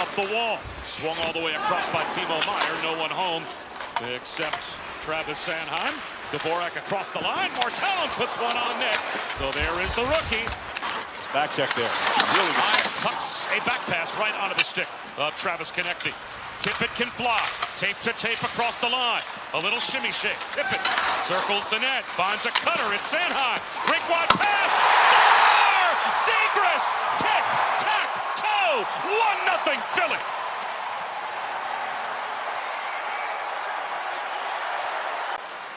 up the wall. Swung all the way across by Timo Meyer. No one home except Travis Sanheim. Dvorak across the line. Martone puts one on net. So there is the rookie. Back check there. Really Meyer tucks a back pass right onto the stick of Travis Konecny. Tippett can fly. Tape to tape across the line. A little shimmy shake. Tippett circles the net. Finds a cutter. It's Sanheim. Rink wide pass. Score! Zegras! Tick, tack, toe. 1-0 Philly.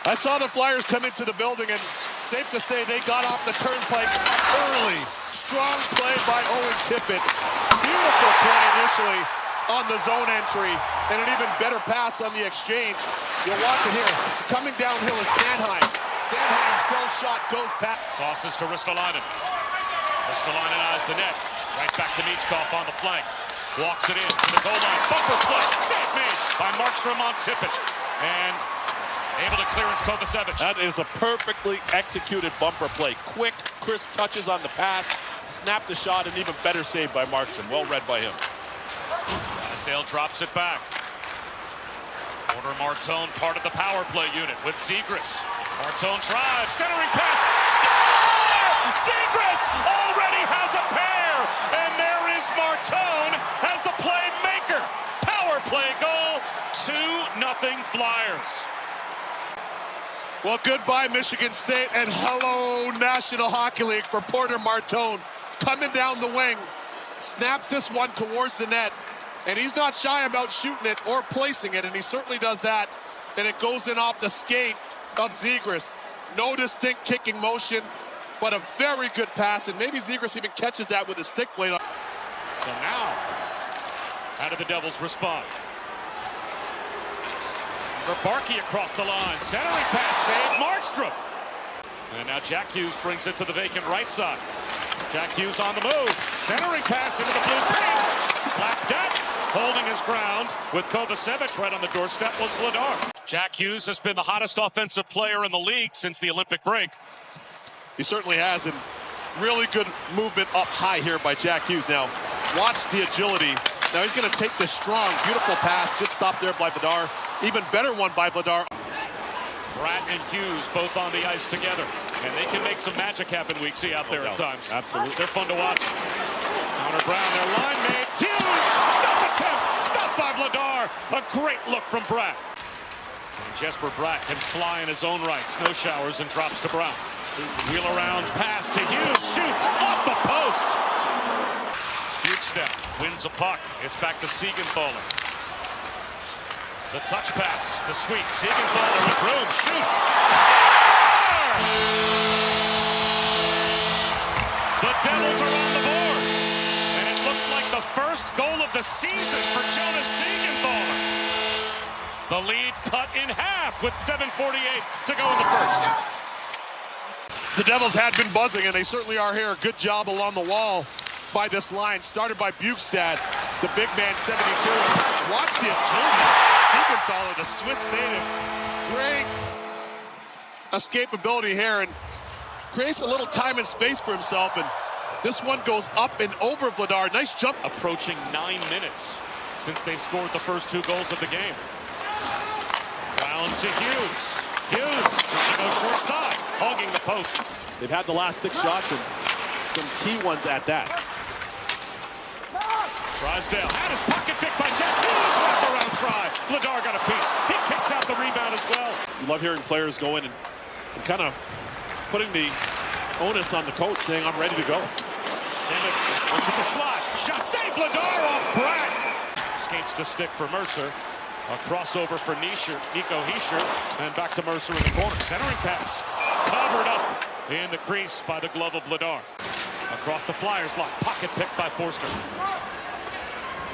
I saw the Flyers come into the building, and safe to say they got off the turnpike early. Strong play by Owen Tippett. Beautiful play initially on the zone entry, and an even better pass on the exchange. You'll watch it here. Coming downhill is Sanheim. Sanheim cell shot goes past. Sauces to Ristolainen. Ristolainen eyes the net. Right back to Michkov on the flank. Walks it in to the goal line. Bumper play. Save made by Markstrom on Tippett. And able to clear his Kovacevic. That is a perfectly executed bumper play. Quick, crisp touches on the pass. Snapped the shot, and even better save by Markstrom. Well read by him. Drysdale drops it back. Porter Martone part of the power play unit with Zegras. Martone drives, centering pass. Score! Zegras already has a pair, and there is Martone as the playmaker. Power play goal, 2-0 Flyers. Well, goodbye, Michigan State, and hello, National Hockey League for Porter Martone. Coming down the wing, snaps this one towards the net, and he's not shy about shooting it or placing it, and he certainly does that, and it goes in off the skate of Zegras. No distinct kicking motion, but a very good pass, and maybe Zegras even catches that with his stick blade. So now, how do the Devils respond? Barkey across the line, centering pass save, Markstrom. And now Jack Hughes brings it to the vacant right side. Jack Hughes on the move, centering pass into the blue paint. Slap deck, holding his ground with Kovacevic right on the doorstep was Vladar. Jack Hughes has been the hottest offensive player in the league since the Olympic break. He certainly has, and really good movement up high here by Jack Hughes. Now, watch the agility. Now he's going to take this strong, beautiful pass. Good stop there by Vladar. Even better one by Vladar. Pratt and Hughes both on the ice together. And they can make some magic happen, we see out there at times. Absolutely. They're fun to watch. Connor Brown, their line mate. Hughes! Stop attempt! Stopped by Vladar. A great look from Pratt. And Jesper Bratt can fly in his own right. Snow showers and drops to Brown. Wheel around pass to Hughes. Shoots off the post. Huge step. Wins a puck. It's back to Siegenthaler. The touch pass, the sweep. Siegenthaler with room, shoots. Score! The Devils are on the board. And it looks like the first goal of the season for Jonas Siegenthaler. The lead cut in half with 7:48 to go in the first. The Devils had been buzzing, and they certainly are here. Good job along the wall by this line. Started by Bukestad, the big man, 72. Watch the agility. Siegenthaler, the Swiss native. Great escapability here, and creates a little time and space for himself. And this one goes up and over Vladar. Nice jump. Approaching 9 minutes since they scored the first 2 goals of the game. Down to Hughes. Hughes trying to go short side, hogging the post. They've had the last 6 shots, and some key ones at that. Drysdale had his pocket picked by Jack Hughes. Wraparound try. Vladar got a piece. He kicks out the rebound as well. You love hearing players go in and kind of putting the onus on the coach, saying, I'm ready to go. And it's into the slot. Shot save. Vladar off Pratt. Skates to stick for Mercer. A crossover for Nico Hischier. And back to Mercer in the corner. Centering pass. Covered up in the crease by the glove of Vladar. Across the Flyers line. Pocket picked by Forster.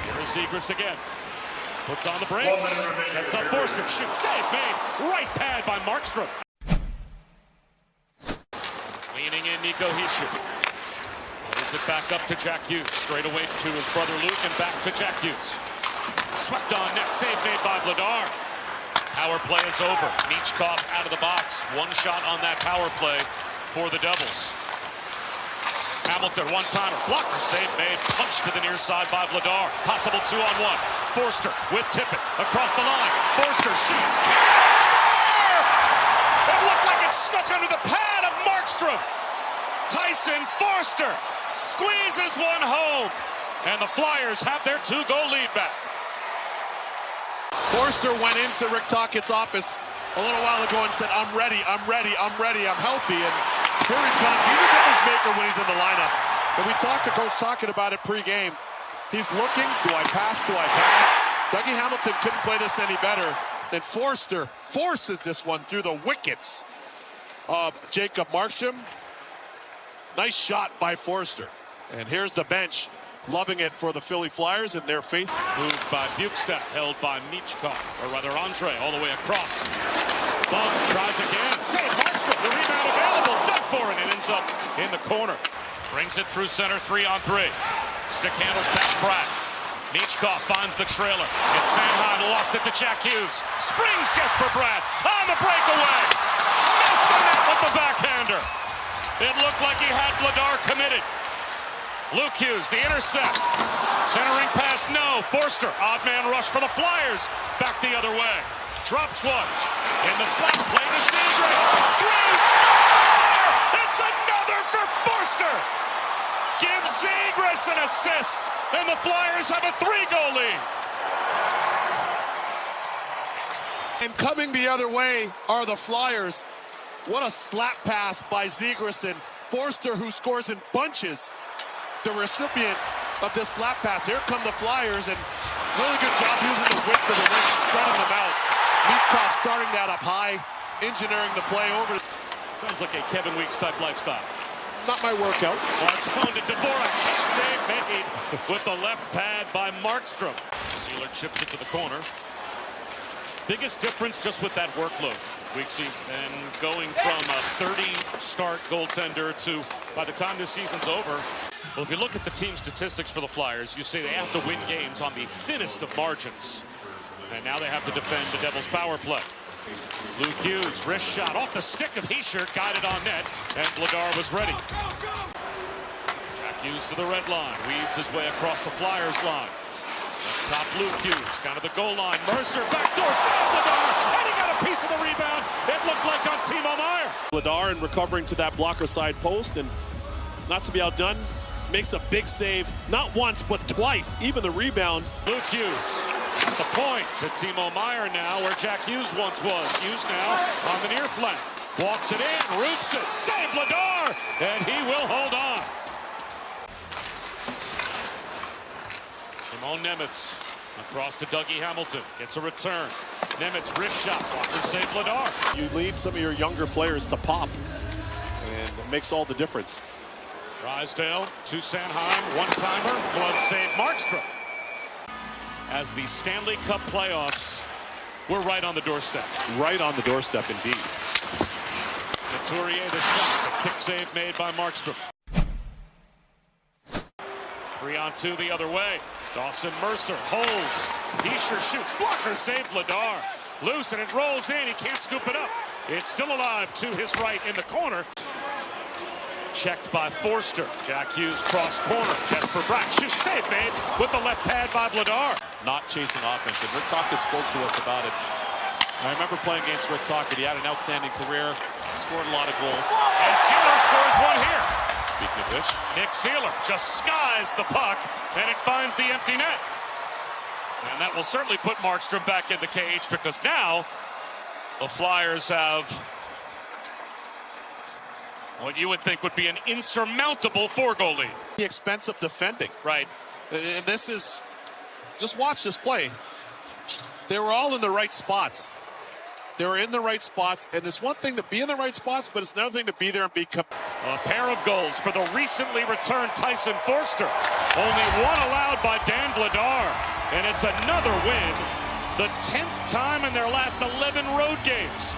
Here is Zegras again. Puts on the brakes. Sets up Forster. Shoot. Save made. Right pad by Markstrom. Leaning in Nico Hischier. Plays it back up to Jack Hughes. Straight away to his brother Luke and back to Jack Hughes. Swept on net. Save made by Vladar. Power play is over. Michkov out of the box. One shot on that power play for the Devils. Hamilton, one-timer, blocker save made, punch to the near side by Vladar. Possible 2-on-1. Forster with Tippett across the line. Forster shoots, score! It looked like it stuck under the pad of Markstrom. Tyson Forster squeezes one home, and the Flyers have their 2-goal lead back. Forster went into Rick Tockett's office a little while ago and said, I'm ready, I'm healthy. And here he comes. He's a difference maker when he's in the lineup. And we talked to Coach Tockett about it pre-game. He's looking, do I pass? Dougie Hamilton couldn't play this any better. Then Forster forces this one through the wickets of Jacob Markstrom. Nice shot by Forster. And here's the bench, loving it for the Philly Flyers and their faith. Moved by Bukestad, held by Michkov, or rather Andre, all the way across. Bump, tries again. Save Markstrom, the rebound available, dug for it, and ends up in the corner. Brings it through center, 3-on-3. Stick handles past Pratt. Michkov finds the trailer. And Sanheim lost it to Jack Hughes. Springs Jesper Bratt on the breakaway. Missed the net with the backhander. It looked like he had Vladar committed. Luke Hughes, the intercept. Centering pass, no. Forster, odd man rush for the Flyers. Back the other way. Drops one. In the slot, play to Zegras. It's through. Score! It's another for Forster. Gives Zegras an assist. And the Flyers have a 3-goal lead. And coming the other way are the Flyers. What a slap pass by Zegras. And Forster, who scores in bunches, the recipient of this slap pass. Here come the Flyers, and really good job using the width of the ring, spreading them out. Michkov starting that up high, engineering the play over. Sounds like a Kevin Weeks type lifestyle. Not my workout. Martzone to Dvorak. Save made with the left pad by Markstrom. Sealer chips it to the corner. Biggest difference just with that workload, Weeksy, and going from a 30-start goaltender to, by the time this season's over, well, if you look at the team statistics for the Flyers, you say they have to win games on the thinnest of margins. And now they have to defend the Devils' power play. Luke Hughes, wrist shot off the stick of Heischer, guided on net, and Vladar was ready. Jack Hughes to the red line, weaves his way across the Flyers line. Up top, Luke Hughes, down to the goal line. Mercer, backdoor, save Vladar, and he got a piece of the rebound. It looked like on Timo Meier. Vladar and recovering to that blocker side post, and not to be outdone, makes a big save, not once, but twice, even the rebound. Luke Hughes at the point to Timo Meier now, where Jack Hughes once was. Hughes now on the near flank. Walks it in, roots it, save Vladar, and he will hold on. Simon Nemitz across to Dougie Hamilton, gets a return. Nemitz wrist shot, blocker save Vladar. You lead some of your younger players to pop, and it makes all the difference. Drysdale to Sanheim, one-timer, glove save Markstrom. As the Stanley Cup playoffs, we're right on the doorstep. Right on the doorstep, indeed. Couturier, the shot, the kick save made by Markstrom. 3-on-2 the other way. Dawson Mercer holds. Heischer shoots. Blocker save Vladar. Loose, and it rolls in. He can't scoop it up. It's still alive to his right in the corner. Checked by Forster. Jack Hughes cross corner. Jesper Bratt shoots. Save made with the left pad by Vladar. Not chasing offense, and Rick Tocchet spoke to us about it. I remember playing against Rick Tocchet. He had an outstanding career, scored a lot of goals. And Sealer scores one here. Speaking of which, Nick Sealer just skies the puck, and it finds the empty net. And that will certainly put Markstrom back in the cage, because now the Flyers have what you would think would be an insurmountable 4-goal lead. The expensive defending. Right. And this is, just watch this play. They were all in the right spots. They were in the right spots, and it's one thing to be in the right spots, but it's another thing to be there and be... A pair of goals for the recently returned Tyson Forster. Only one allowed by Dan Vladar, and it's another win. The 10th time in their last 11 road games.